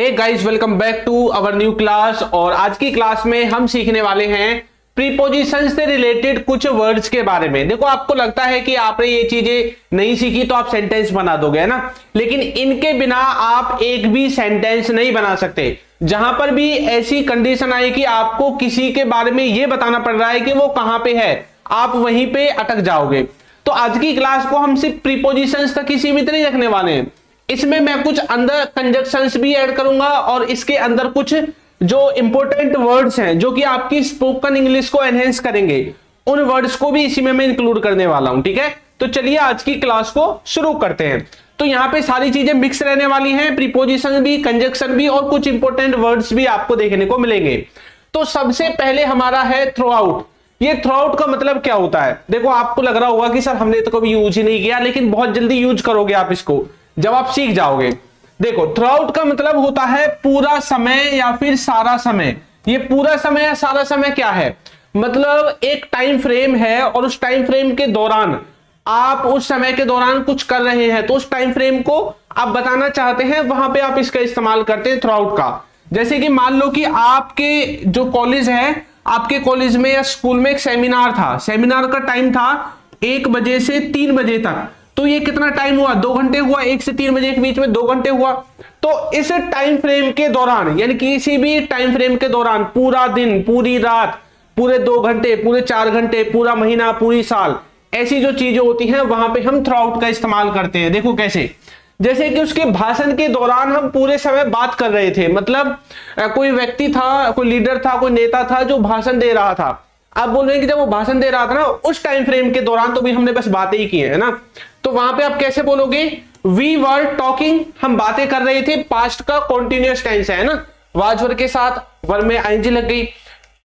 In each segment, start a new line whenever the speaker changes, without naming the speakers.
Hey guys, welcome back to our new class. और आज की क्लास में हम सीखने वाले हैं प्रीपोजिशन से रिलेटेड कुछ वर्ड्स के बारे में। देखो, आपको लगता है कि आपने ये चीजें नहीं सीखी तो आप सेंटेंस बना दोगे, है ना, लेकिन इनके बिना आप एक भी सेंटेंस नहीं बना सकते। जहां पर भी ऐसी कंडीशन आई कि आपको किसी के बारे में ये बताना पड़ रहा है कि वो कहां पे है, आप वहीं पे अटक जाओगे। तो आज की क्लास को हम सिर्फ प्रीपोजिशंस तक ही सीमित नहीं रखने वाले हैं। इसमें मैं कुछ अंदर कंजक्शंस भी ऐड करूंगा और इसके अंदर कुछ जो इंपॉर्टेंट वर्ड्स हैं जो कि आपकी स्पोकन इंग्लिश को एनहेंस करेंगे, उन वर्ड्स को भी इसी में मैं इंक्लूड करने वाला हूं। ठीक है, तो चलिए आज की क्लास को शुरू करते हैं। तो यहां पे सारी चीजें मिक्स रहने वाली हैं, प्रीपोजिशन भी, कंजक्शन भी और कुछ इंपॉर्टेंट वर्ड्स भी आपको देखने को मिलेंगे। तो सबसे पहले हमारा है थ्रू आउट। ये थ्रू आउट का मतलब क्या होता है? देखो, आपको लग रहा होगा कि सर हमने तो कभी यूज ही नहीं किया, लेकिन बहुत जल्दी यूज करोगे आप इसको जब आप सीख जाओगे। देखो, थ्रू आउट का मतलब होता है पूरा समय या फिर सारा समय। ये पूरा समय या सारा समय क्या है? मतलब एक टाइम फ्रेम है और उस टाइम फ्रेम के दौरान आप उस समय के दौरान कुछ कर रहे हैं, तो उस टाइम फ्रेम को आप बताना चाहते हैं, वहां पे आप इसका इस्तेमाल करते हैं थ्रू आउट का। जैसे कि मान लो कि आपके जो कॉलेज है, आपके कॉलेज में या स्कूल में एक सेमिनार था। सेमिनार का टाइम था 1 बजे से 3 बजे तक। तो ये कितना टाइम हुआ? 2 घंटे हुआ। 1 से 3 बजे के बीच में 2 घंटे हुआ। तो इस टाइम फ्रेम के दौरान, यानी किसी भी टाइम फ्रेम के दौरान, पूरा दिन, पूरी रात, पूरे 2 घंटे, पूरे 4 घंटे, पूरा महीना, पूरी साल, ऐसी जो चीजें होती हैं वहां पे हम थ्रू आउट का इस्तेमाल करते हैं। देखो कैसे, जैसे कि उसके भाषण के दौरान हम पूरे समय बात कर रहे थे। मतलब कोई व्यक्ति था, कोई लीडर था, कोई नेता था जो भाषण दे रहा था। आप बोल रहे हैं कि जब वो भाषण दे रहा था ना, उस टाइम फ्रेम के दौरान तो भी हमने बस बातें ही की है ना। तो वहां पे आप कैसे बोलोगे? वी वर टॉकिंग, हम बातें कर रहे थे। पास्ट का कॉन्टिन्यूअस टेंस है ना, वाज वर के साथ वर में आईएनजी लग गई।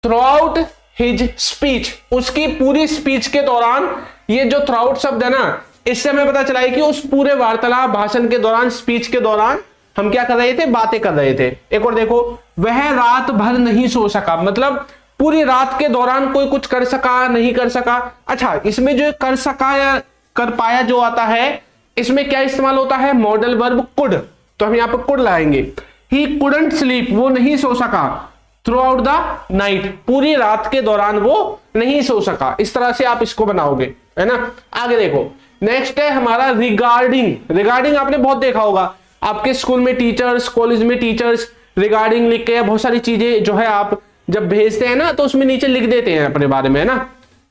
थ्रू आउट हिज स्पीच, उसकी पूरी स्पीच के दौरान, ये जो थ्रू आउट शब्द है ना, इससे हमें पता चला है कि उस पूरे वार्तालाप, भाषण के दौरान, स्पीच के दौरान हम क्या कर रहे थे? बातें कर रहे थे। एक और देखो, वह रात भर नहीं सो सका, मतलब पूरी रात के दौरान कोई कुछ कर सका, नहीं कर सका। अच्छा, इसमें जो कर सका या कर पाया जो आता है, इसमें क्या इस्तेमाल होता है? Modal verb could. तो हम यहां पर कुड लाएंगे। ही कुडंट स्लीप, वो नहीं सो सका। थ्रू आउट द नाइट, पूरी रात के दौरान वो नहीं सो सका। इस तरह से आप इसको बनाओगे, है ना। आगे देखो, नेक्स्ट है हमारा रिगार्डिंग। रिगार्डिंग आपने बहुत देखा होगा, आपके स्कूल में टीचर्स, कॉलेज में टीचर्स रिगार्डिंग लिख के बहुत सारी चीजें जो है आप जब भेजते हैं ना, तो उसमें नीचे लिख देते हैं अपने बारे में, है ना,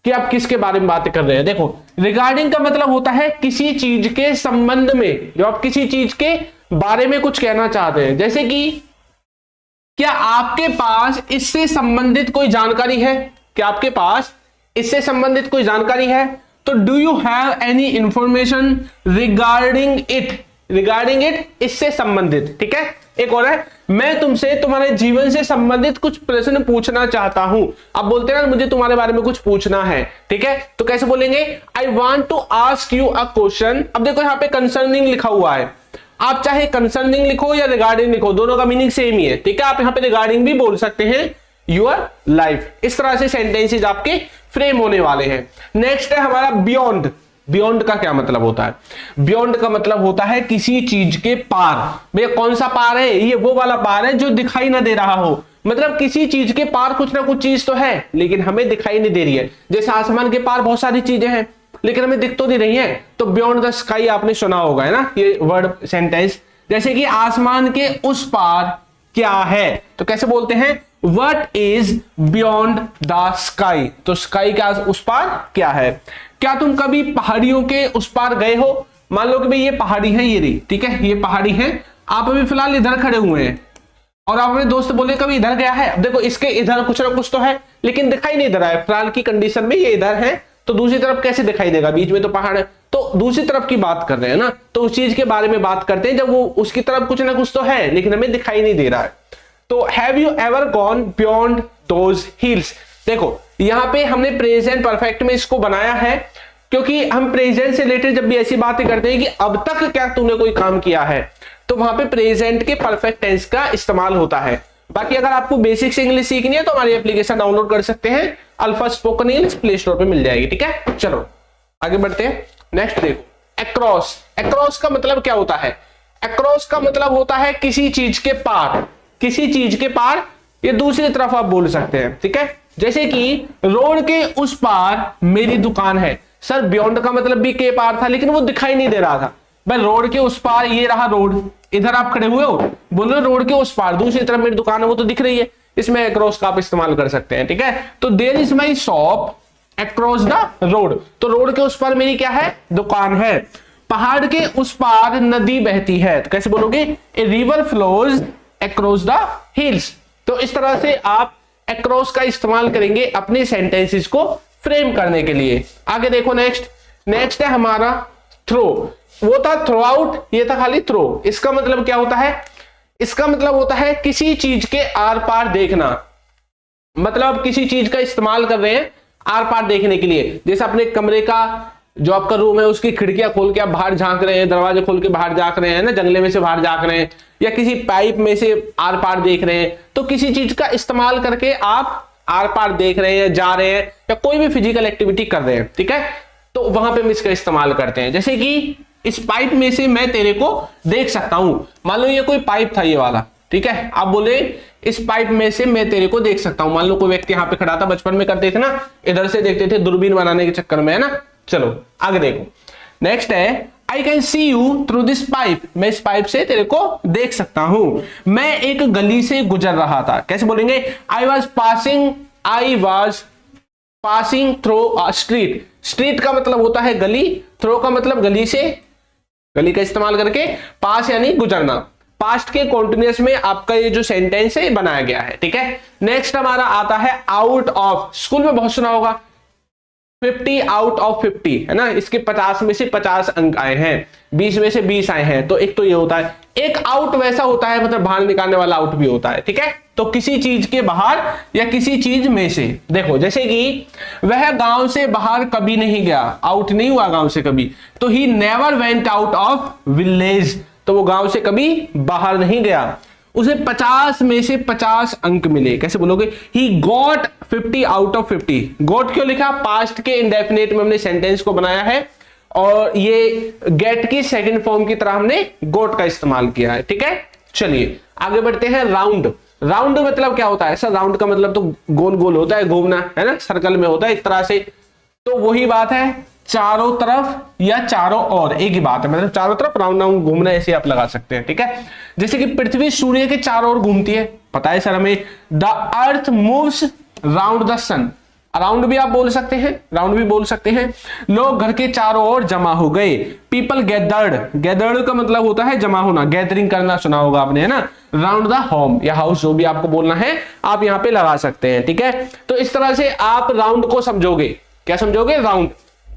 कि आप किसके बारे में बातें कर रहे हैं। देखो, रिगार्डिंग का मतलब होता है किसी चीज के संबंध में, जो आप किसी चीज के बारे में कुछ कहना चाहते हैं। जैसे कि क्या आपके पास इससे संबंधित कोई जानकारी है? क्या आपके पास इससे संबंधित कोई जानकारी है? तो do you have any information regarding it? Regarding it, इससे संबंधित। ठीक है, एक और है, मैं तुमसे तुम्हारे जीवन से संबंधित कुछ प्रश्न पूछना चाहता हूं। आप बोलते हैं ना, मुझे तुम्हारे बारे में कुछ पूछना है। ठीक है, तो कैसे बोलेंगे? I want to ask you a question. अब देखो, यहां पे कंसर्निंग लिखा हुआ है। आप चाहे कंसर्निंग लिखो या रिगार्डिंग लिखो, दोनों का मीनिंग सेम ही है। ठीक है, आप यहां पे रिगार्डिंग भी बोल सकते हैं, योर लाइफ। इस तरह से सेंटेंसेज आपके फ्रेम होने वाले हैं। नेक्स्ट है हमारा बियॉन्ड। बियॉन्ड का क्या मतलब होता है? बियॉन्ड का मतलब होता है किसी चीज के पार। भैया कौन सा पार है? ये वो वाला पार है जो दिखाई ना दे रहा हो। मतलब किसी चीज के पार कुछ ना कुछ चीज तो है, लेकिन हमें दिखाई नहीं दे रही है। जैसे आसमान के पार बहुत सारी चीजें हैं, लेकिन हमें दिख तो नहीं रही है। तो बियॉन्ड द स्काई आपने सुना होगा, है ना, ये वर्ड सेंटेंस। जैसे कि आसमान के उस पार क्या है, तो कैसे बोलते हैं? What is beyond the sky? तो स्काई का उस पार क्या है? क्या तुम कभी पहाड़ियों के उस पार गए हो? मान लो कि भाई ये पहाड़ी है, ये रही, ठीक है, ये पहाड़ी है। आप अभी फिलहाल इधर खड़े हुए हैं और आप अपने दोस्त बोले कभी इधर गया है? अब देखो, इसके इधर कुछ ना कुछ तो है, लेकिन दिखाई नहीं दे रहा है फिलहाल की कंडीशन में। ये इधर है, तो दूसरी तरफ कैसे दिखाई देगा? बीच में तो पहाड़ है। तो दूसरी तरफ की बात कर रहे हैं ना, तो उस चीज के बारे में बात करते हैं जब वो उसकी तरफ कुछ ना कुछ तो है, लेकिन हमें दिखाई नहीं दे रहा है। तो have you ever gone beyond those hills? देखो, यहां पे हमने प्रेजेंट परफेक्ट में इसको बनाया है, क्योंकि हम प्रेजेंट से रिलेटेड जब भी ऐसी बातें करते हैं कि अब तक क्या तूने कोई काम किया है, तो वहां पे प्रेजेंट के परफेक्ट टेंस का इस्तेमाल होता है। बाकी अगर आपको बेसिक्स इंग्लिश सीखनी है तो हमारी एप्लीकेशन डाउनलोड कर सकते हैं, alpha spoken English, play store पे मिल जाएगी। ठीक है, चलो आगे बढ़ते हैं। नेक्स्ट देखो, अक्रॉस। अक्रॉस का मतलब क्या होता है? अक्रॉस का मतलब होता है किसी चीज के पार, किसी चीज के पार, ये दूसरी तरफ आप बोल सकते हैं, ठीक है। जैसे कि रोड के उस पार मेरी दुकान है। सर बियॉन्ड का मतलब भी के पार था, लेकिन वो दिखाई नहीं दे रहा था। भाई रोड के उस पार, ये रहा रोड, इधर आप खड़े हुए हो, बोल रहे रोड के उस पार दूसरी तरफ मेरी दुकान है, वो तो दिख रही है। इसमें अक्रॉस का आप इस्तेमाल कर सकते हैं, ठीक है। तो there is my shop across the road, तो रोड के उस पार मेरी क्या है, दुकान है। पहाड़ के उस पार नदी बहती है, तो कैसे बोलोगे, a river flows across the hills. तो इस तरह से आप अक्रॉस का इस्तेमाल करेंगे अपने सेंटेंसेस को फ्रेम करने के लिए। आगे देखो, नेक्स्ट है हमारा थ्रो। वो था थ्रो आउट, ये था खाली थ्रो। इसका मतलब क्या होता है, इसका मतलब होता है किसी चीज के आर पार देखना। मतलब किसी चीज का इस्तेमाल कर रहे हैं आर पार देखने के लिए। जैसे अपने कमरे का, जो आपका रूम है, उसकी खिड़कियां खोल के आप बाहर झांक रहे हैं, दरवाजे खोल के बाहर झांक रहे हैं ना, जंगले में से बाहर झांक रहे हैं, या किसी पाइप में से आर पार देख रहे हैं। तो किसी चीज का इस्तेमाल करके आप आर पार देख रहे हैं, जा रहे हैं, या कोई भी फिजिकल एक्टिविटी कर रहे हैं, ठीक है। तो वहां पे हम इसका इस्तेमाल करते हैं। जैसे कि इस पाइप में से मैं तेरे को देख सकता हूं। मान लो ये कोई पाइप था, ये वाला, ठीक है। आप बोले इस पाइप में से मैं तेरे को देख सकता हूं। मान लो कोई व्यक्ति यहाँ पे खड़ा था, बचपन में करते थे ना, इधर से देखते थे दूरबीन बनाने के चक्कर में, है ना। चलो आगे देखो, नेक्स्ट है I can see you through this pipe. मैं इस पाइप से तेरे को देख सकता हूं। मैं एक गली से गुजर रहा था, कैसे बोलेंगे, I was passing through a street. Street का मतलब होता है गली, थ्रो का मतलब गली से, गली का इस्तेमाल करके पास यानी गुजरना। पास्ट के कॉन्टिन्यूअस में आपका ये जो सेंटेंस है बनाया गया है, ठीक है। नेक्स्ट हमारा आता है आउट ऑफ। स्कूल में बहुत सुना होगा 50 आउट ऑफ 50, है ना। इसके 50 में से 50 अंक आए हैं, 20 में से 20 आए हैं। तो एक तो ये होता है। एक आउट वैसा होता है, मतलब बाहर निकालने वाला आउट भी होता है, ठीक है। तो किसी चीज के बाहर या किसी चीज में से। देखो जैसे कि वह गांव से बाहर कभी नहीं गया, आउट नहीं हुआ गांव से कभी। तो he never went out of village, तो वो गांव से कभी बाहर नहीं गया। उसे 50 में से 50 अंक मिले, कैसे बोलोगे, he got 50 out of 50। Got क्यों लिखा, पास्ट के इंडेफिनिट में हमने सेंटेंस को बनाया है, और ये गेट की सेकंड फॉर्म की तरह हमने गॉट का इस्तेमाल किया है, ठीक है। चलिए आगे बढ़ते हैं। राउंड। राउंड मतलब क्या होता है सर, राउंड का मतलब तो गोल गोल होता है, घूमना, है ना, सर्कल में होता है एक तरह से। तो वही बात है, चारों तरफ या चारों ओर, एक ही बात है, मतलब चारों तरफ राउंड राउंड घूमना, ऐसे आप लगा सकते हैं, ठीक है। जैसे कि पृथ्वी सूर्य के चारों ओर घूमती है, पता है सर हमें। The earth moves round the sun. Around भी आप बोल सकते हैं, राउंड भी बोल सकते हैं। लोग घर के चारों ओर जमा हो गए। People gathered. गैदर्ड का मतलब होता है जमा होना, गैदरिंग करना, सुना होगा आपने, है ना। राउंड द होम या हाउस, जो भी आपको बोलना है आप यहाँ पे लगा सकते हैं, ठीक है। तो इस तरह से आप राउंड को समझोगे। क्या समझोगे, राउंड,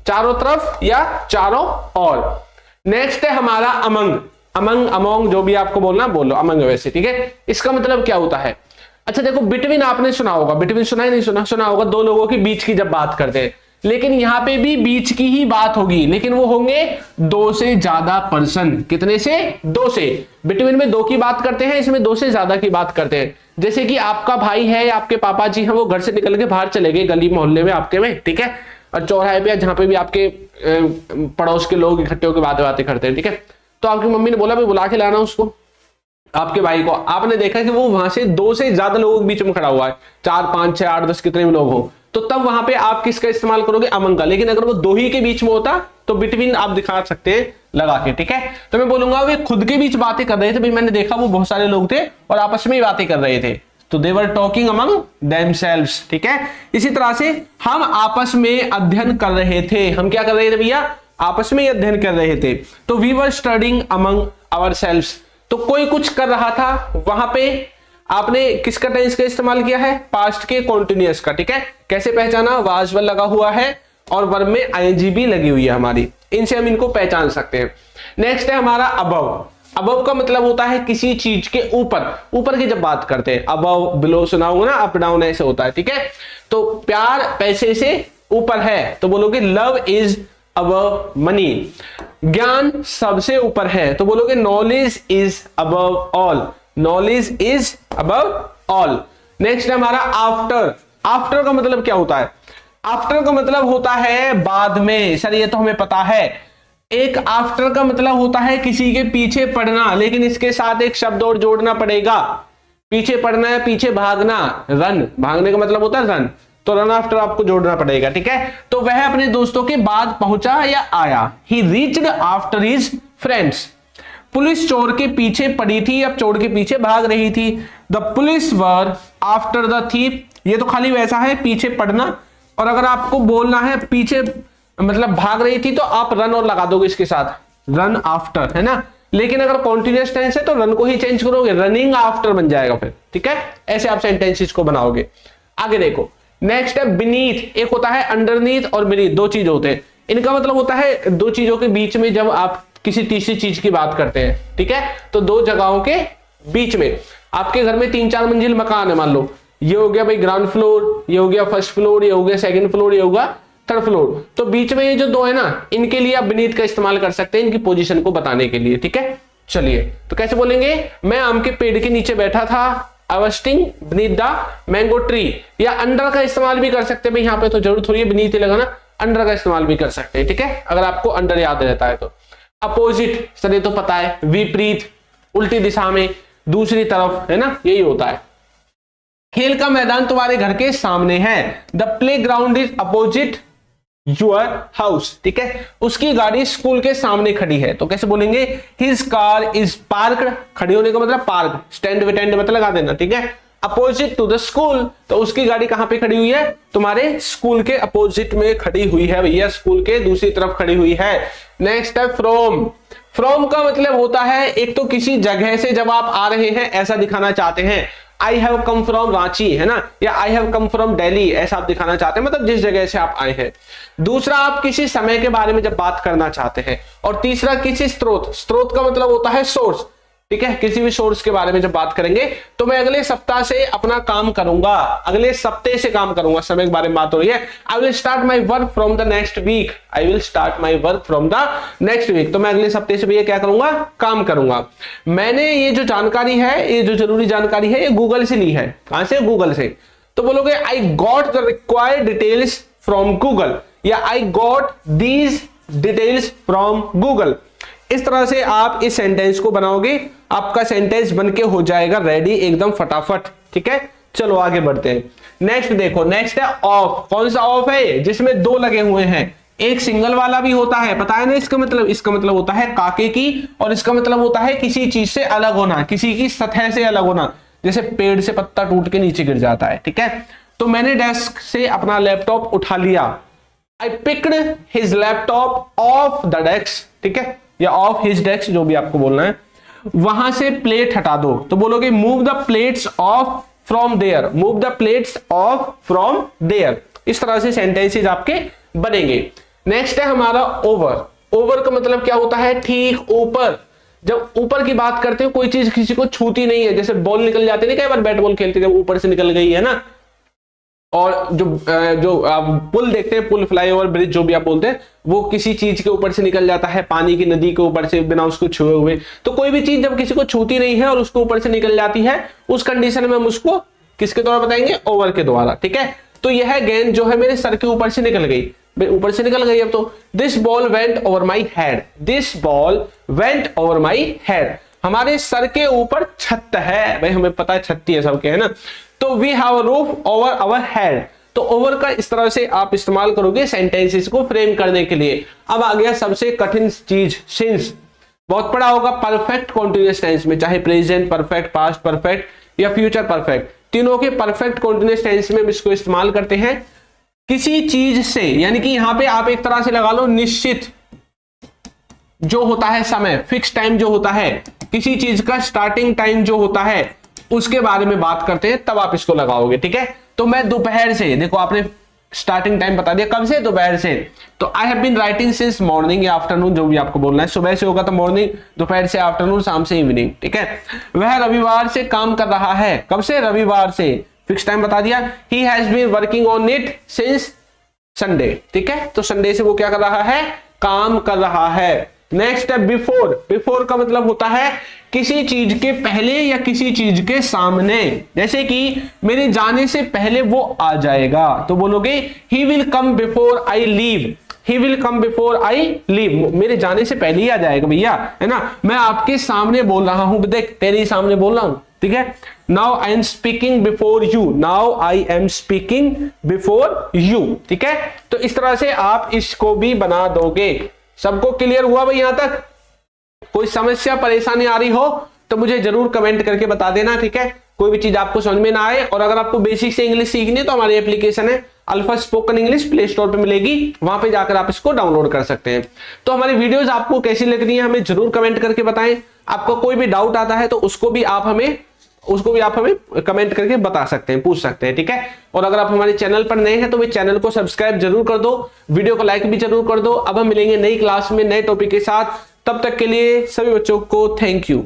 चारों तरफ या चारों ओर। नेक्स्ट है हमारा अमंग। अमंग, अमोंग, जो भी आपको बोलना बोलो, अमंग वैसे, ठीक है। इसका मतलब क्या होता है, अच्छा देखो, बिटवीन आपने सुना होगा, बिटवीन सुना ही नहीं सुना, सुना होगा, दो लोगों के बीच की जब बात करते हैं। लेकिन यहां पे भी बीच की ही बात होगी, लेकिन वो होंगे दो से ज्यादा पर्सन। कितने से, दो से। बिटवीन में दो की बात करते हैं, इसमें दो से ज्यादा की बात करते हैं। जैसे कि आपका भाई है या आपके पापा जी हैं, वो घर से निकल के बाहर चले गए गली मोहल्ले में आपके में, ठीक है, और चौराहे पे या जहां पे भी आपके पड़ोस के लोग इकट्ठे होकर बातें करते हैं, ठीक है। तो आपकी मम्मी ने बोला भाई बुला के लाना उसको, आपके भाई को। आपने देखा कि वो वहां से दो से ज्यादा लोगों के बीच में खड़ा हुआ है, 4 5 6 8 10 कितने भी लोग हो, तो तब वहां पे आप किसका इस्तेमाल करोगे, अमंग का। लेकिन अगर वो दो ही के बीच में होता तो बिटवीन आप दिखा सकते हैं लगा के, ठीक है। तो मैं बोलूंगा वे खुद के बीच बातें कर रहे थे, भाई मैंने देखा वो बहुत सारे लोग थे और आपस में ही बातें कर रहे थे, तो दे वर टॉकिंग अमंग देमसेल्व्स, ठीक है। इसी तरह से हम आपस में अध्ययन कर रहे थे। हम क्या कर रहे थे भैया, आपस में अध्ययन कर रहे थे। तो we were studying among ourselves. तो कोई कुछ कर रहा था, वहां पे आपने किसका टेंस का इस्तेमाल किया है, पास्ट के कॉन्टिन्यूअस का, ठीक है। कैसे पहचाना, वाज वर लगा हुआ है और वर्ब में आईएनजी भी लगी हुई है हमारी, इनसे हम इनको पहचान सकते हैं। नेक्स्ट है हमारा अबव। अबव का मतलब होता है किसी चीज के ऊपर, ऊपर की जब बात करते हैं, अबव बिलो सुना होगा ना, अप डाउन ऐसे होता है, ठीक है। तो प्यार पैसे से ऊपर है, तो बोलोगे लव इज अबव मनी। ज्ञान सबसे ऊपर है, तो बोलोगे knowledge is above all, knowledge is above all. Next है हमारा आफ्टर। आफ्टर का मतलब क्या होता है, आफ्टर का मतलब होता है बाद में। सर ये तो हमें पता है, एक आफ्टर का मतलब होता है किसी के पीछे पड़ना, लेकिन इसके साथ एक शब्द और जोड़ना पड़ेगा। पीछे पड़ना है, पीछे भागना, रन, भागने का मतलब होता है रन, तो रन आफ्टर आपको जोड़ना पड़ेगा, ठीक है। तो वह अपने दोस्तों के बाद पहुंचा या आया, ही reached after his friends. Police चोर के पीछे पड़ी थी, अब चोर के पीछे भाग रही थी। The police were after the thief, ये तो खाली वैसा है पीछे पड़ना, और अगर आपको बोलना है पीछे मतलब भाग रही थी तो आप रन और लगा दोगे इसके साथ, रन आफ्टर, है ना। लेकिन अगर कॉन्टिन्यूअस टेंस है तो रन को ही चेंज करोगे, रनिंग आफ्टर बन जाएगा फिर, ठीक है। ऐसे आप सेंटेंसेस को बनाओगे। आगे देखो, नेक्स्ट है बीनीथ। एक होता है अंडरनीथ और बीनीथ, दो चीज होते हैं। इनका मतलब होता है दो चीजों के बीच में जब आप किसी तीसरी चीज की बात करते हैं, ठीक है। तो दो जगहों के बीच में, आपके घर में 3-4 मंजिल मकान है, मान लो ये हो गया भाई ग्राउंड फ्लोर, ये हो गया फर्स्ट फ्लोर, ये हो गया सेकंड फ्लोर, ये होगा थर्ड फ्लोर। तो बीच में ये जो दो है ना, इनके लिए आप बीनीथ का इस्तेमाल कर सकते हैं इनकी पोजीशन को बताने के लिए, ठीक है। चलिए तो कैसे बोलेंगे, मैं आम के पेड़ के नीचे बैठा था, I was sitting beneath the mango tree. या अंडर का इस्तेमाल भी कर सकते हैं भाई, यहाँ पे तो जरूर थोड़ी बीनीथ ही लगाना, अंडर का इस्तेमाल भी कर सकते हैं, ठीक है, अगर आपको अंडर याद रहता है तो। अपोजिट, सर ये तो पता है, विपरीत, उल्टी दिशा में, दूसरी तरफ, है ना, यही होता है। खेल का मैदान तुम्हारे घर के सामने है, the play ground is opposite your house, ठीक है। उसकी गाड़ी स्कूल के सामने खड़ी है, तो कैसे बोलेंगे, हिज कार इज पार्क्ड, खड़ी होने का मतलब पार्क, स्टैंड विटेंड मतलब लगा देना, ठीक है। अपोजिट टू द स्कूल, तो उसकी गाड़ी कहां पे खड़ी हुई है, तुम्हारे स्कूल के अपोजिट में खड़ी हुई है भैया, स्कूल के दूसरी तरफ खड़ी हुई है। नेक्स्ट है फ्रॉम। फ्रॉम का मतलब होता है एक तो किसी जगह से जब आप आ रहे हैं ऐसा दिखाना चाहते हैं, I have come from Ranchi, है ना, या I have come from Delhi, ऐसा आप दिखाना चाहते हैं, मतलब जिस जगह से आप आए हैं। दूसरा, आप किसी समय के बारे में जब बात करना चाहते हैं। और तीसरा, किसी स्रोत, स्रोत का मतलब होता है सोर्स, ठीक है, किसी भी सोर्स के बारे में जब बात करेंगे। तो मैं अगले सप्ताह से अपना काम करूंगा, अगले सप्ताह से काम करूंगा, समय के बारे में बात हो रही है। I will start my work from the next week, I will start my work from the next week, तो मैं अगले सप्ताह से भैया क्या करूंगा, काम करूंगा। मैंने ये जो जानकारी है, ये जो जरूरी जानकारी है, ये गूगल से ली है। कहां से, गूगल से। तो बोलोगे I got the required details from Google, या I got these details from Google. इस तरह से आप इस सेंटेंस को बनाओगे, आपका सेंटेंस बनके हो जाएगा रेडी एकदम फटाफट, ठीक है। चलो आगे बढ़ते हैं। नेक्स्ट देखो, नेक्स्ट है ऑफ। कौन सा ऑफ है, जिसमें दो लगे हुए हैं, एक सिंगल वाला भी होता है, पता है ना इसका मतलब, इसका मतलब होता है काके की, और इसका मतलब होता है किसी चीज से अलग होना, किसी की सतह से अलग होना, जैसे पेड़ से पत्ता टूट के नीचे गिर जाता है, ठीक है। तो मैंने डेस्क से अपना लैपटॉप उठा लिया, I picked his laptop off the desk, ठीक है, या ऑफ हिज डेस्क, जो भी आपको बोलना है। वहां से प्लेट हटा दो, तो बोलोगे move the plates off from there, move the plates off from there. इस तरह से सेंटेंसेस आपके बनेंगे। नेक्स्ट है हमारा ओवर। ओवर का मतलब क्या होता है, ठीक ऊपर। जब ऊपर की बात करते हो, कोई चीज किसी को छूती नहीं है, जैसे बॉल निकल जाती है ना, कई बार बैट बॉल खेलते जब ऊपर से निकल गई है ना, और जो आप पुल देखते हैं, पुल, फ्लाईओवर, ब्रिज, जो भी आप बोलते हैं, वो किसी चीज के ऊपर से निकल जाता है, पानी की नदी के ऊपर से, बिना उसको छुए हुए। तो कोई भी चीज जब किसी को छूती नहीं है और उसको ऊपर से निकल जाती है, उस कंडीशन में हम उसको किसके द्वारा बताएंगे, ओवर के द्वारा, ठीक है। तो यह गेंद जो है मेरे सर के ऊपर से निकल गई, ऊपर से निकल गई। अब तो this ball went over my head, this ball went over my head, हमारे सर के ऊपर छत है भाई, हमें पता है छत्ती है सबके, है ना। तो we have a roof over our head, तो ओवर का इस तरह से आप इस्तेमाल करोगे सेंटेंसेस को फ्रेम करने के लिए। अब आ गया सबसे कठिन चीज, सिंस। बहुत पढ़ा होगा परफेक्ट कॉन्टिन्यूअस टेंस में, चाहे प्रेजेंट परफेक्ट, पास्ट परफेक्ट या फ्यूचर परफेक्ट, तीनों के परफेक्ट कॉन्टिन्यूअस टेंस में इसको इस्तेमाल करते हैं। किसी चीज से, यानी कि यहां पे आप एक तरह से लगा लो निश्चित जो होता है समय, फिक्स टाइम जो होता है, किसी चीज का स्टार्टिंग टाइम जो होता है, उसके बारे में बात करते हैं, तब आप इसको लगाओगे, ठीक है। तो मैं दोपहर से, देखो आपने स्टार्टिंग टाइम बता दिया, कब से, दोपहर से। तो I have been writing since morning या आफ्टरनून, जो भी आपको बोलना है। सुबह से होगा तो मॉर्निंग, दोपहर से आफ्टरनून, शाम से इवनिंग, ठीक है। वह रविवार से काम कर रहा है, कब से, रविवार से, फिक्स टाइम बता दिया। He has been working on it since Sunday, ठीक है। तो संडे से वो क्या कर रहा है, काम कर रहा है। नेक्स्ट है बिफोर। बिफोर का मतलब होता है किसी चीज के पहले या किसी चीज के सामने, जैसे कि मेरे जाने से पहले वो आ जाएगा, तो बोलोगे he will come before I leave, he will come before I leave, मेरे जाने से पहले ही आ जाएगा भैया, है ना। मैं आपके सामने बोल रहा हूं, देख तेरे ही सामने बोल रहा हूं, ठीक है। Now I am speaking before you, now I am speaking before you, ठीक है। तो इस तरह से आप इसको भी बना दोगे। सबको क्लियर हुआ भाई? यहां तक कोई समस्या परेशानी आ रही हो तो मुझे जरूर कमेंट करके बता देना, ठीक है। कोई भी चीज आपको समझ में ना आए, और अगर आपको बेसिक से इंग्लिश सीखनी है तो हमारी एप्लीकेशन है alpha spoken English, play store पे मिलेगी, वहां पे जाकर आप इसको डाउनलोड कर सकते हैं। तो हमारी वीडियोस आपको कैसी लग रही है हमें जरूर कमेंट करके बताएं। आपको कोई भी डाउट आता है तो उसको भी आप हमें कमेंट करके बता सकते हैं, पूछ सकते हैं, ठीक है। और अगर आप हमारे चैनल पर नए हैं तो वे चैनल को सब्सक्राइब जरूर कर दो, वीडियो को लाइक भी जरूर कर दो। अब हम मिलेंगे नई क्लास में नए टॉपिक के साथ, तब तक के लिए सभी बच्चों को थैंक यू।